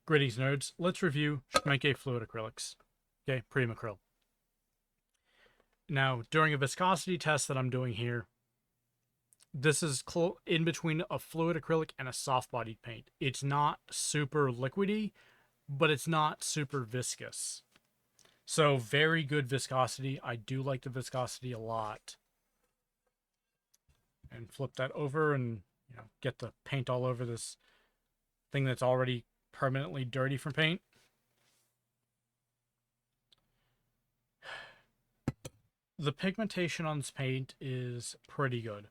Greetings, nerds. Let's review Schmincke Fluid Acrylics. Okay, PrimAcryl. Now, during a viscosity test that I'm doing here, this is in between a fluid acrylic and a soft-bodied paint. It's not super liquidy, but it's not super viscous. So, very good viscosity. I do like the viscosity a lot. And flip that over and get the paint all over this thing that's already permanently dirty from paint. The pigmentation on this paint is pretty good.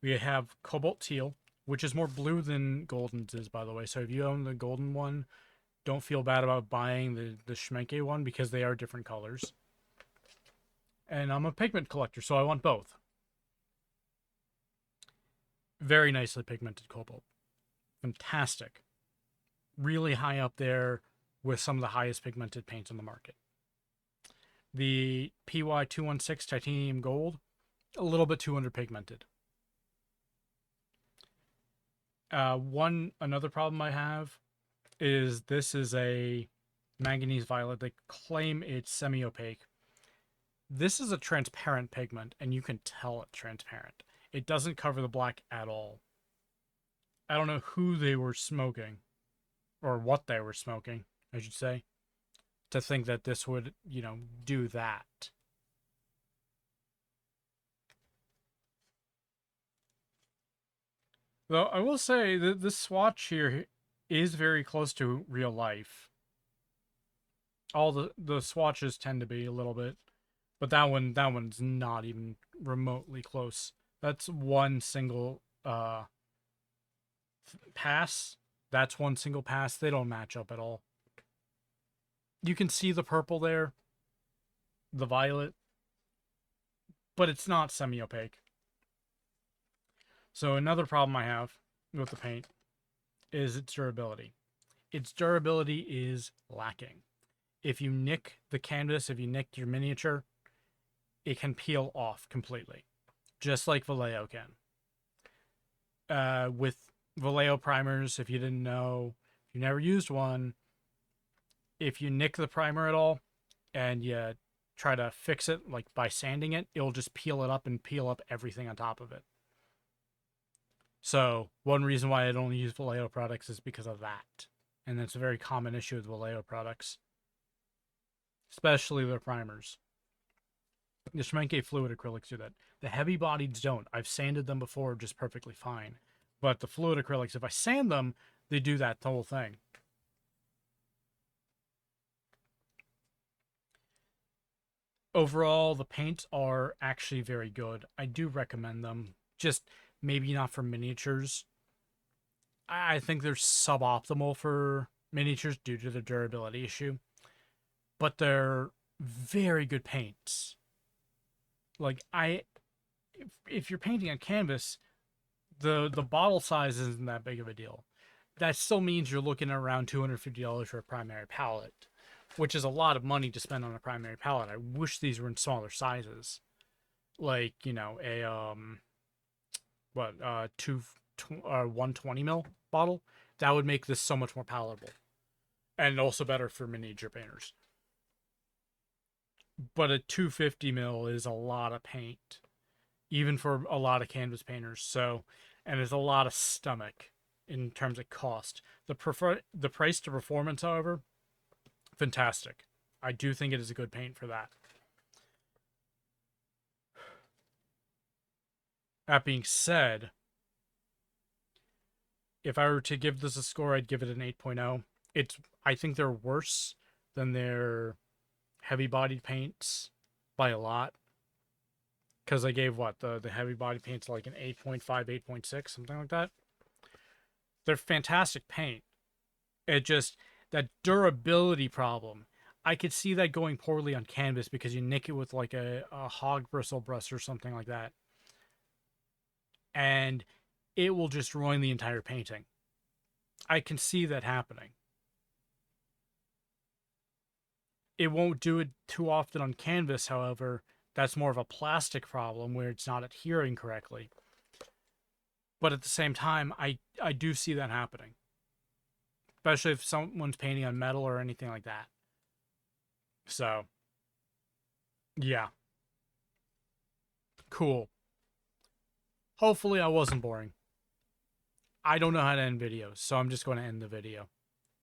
We have cobalt teal, which is more blue than golden's is, by the way. So if you own the golden one, don't feel bad about buying the Schmincke one because they are different colors. And I'm a pigment collector, so I want both. Very nicely pigmented cobalt. Fantastic. Really high up there with some of the highest pigmented paints on the market. The PY216 titanium gold, a little bit too underpigmented. Another problem I have is this is a manganese violet. They claim it's semi-opaque. This is a transparent pigment, and you can tell it's transparent. It doesn't cover the black at all. I don't know who they were smoking, or what they were smoking, I should say, to think that this would, do that. Though I will say that this swatch here is very close to real life. All the swatches tend to be a little bit, but that one's not even remotely close. That's one single pass. That's one single pass. They don't match up at all. You can see the purple there, the violet, but it's not semi-opaque. So another problem I have with the paint is its durability. Its durability is lacking. If you nick the canvas, if you nick your miniature, it can peel off completely, just like Vallejo can. With Vallejo primers, if you didn't know, if you never used one, if you nick the primer at all and you try to fix it, like by sanding it, it'll just peel it up and peel up everything on top of it. So one reason why I don't use Vallejo products is because of that. And that's a very common issue with Vallejo products, especially their primers. The Schmincke Fluid Acrylics do that. The heavy bodieds don't. I've sanded them before just perfectly fine. But the fluid acrylics, if I sand them, they do that whole thing. Overall, the paints are actually very good. I do recommend them. Just maybe not for miniatures. I think they're suboptimal for miniatures due to the durability issue. But they're very good paints. Like, if you're painting on canvas, the bottle size isn't that big of a deal. That still means you're looking at around $250 for a primary palette, which is a lot of money to spend on a primary palette. I wish these were in smaller sizes, like a 120 ml bottle. That would make this so much more palatable, and also better for miniature painters. But a 250 ml is a lot of paint, even for a lot of canvas painters. So, and there's a lot of stomach in terms of cost. The price to performance, however, fantastic. I do think it is a good paint for that. That being said, if I were to give this a score, I'd give it an 8.0. I think they're worse than their heavy-bodied paints by a lot. Because I gave, the heavy-bodied paints like an 8.5, 8.6, something like that. They're fantastic paint. It just, that durability problem, I could see that going poorly on canvas because you nick it with like a hog bristle brush or something like that. And it will just ruin the entire painting. I can see that happening. It won't do it too often on canvas, however. That's more of a plastic problem where it's not adhering correctly. But at the same time, I do see that happening. especially if someone's painting on metal or anything like that. So, yeah. Cool. Hopefully I wasn't boring. I don't know how to end videos, so I'm just going to end the video.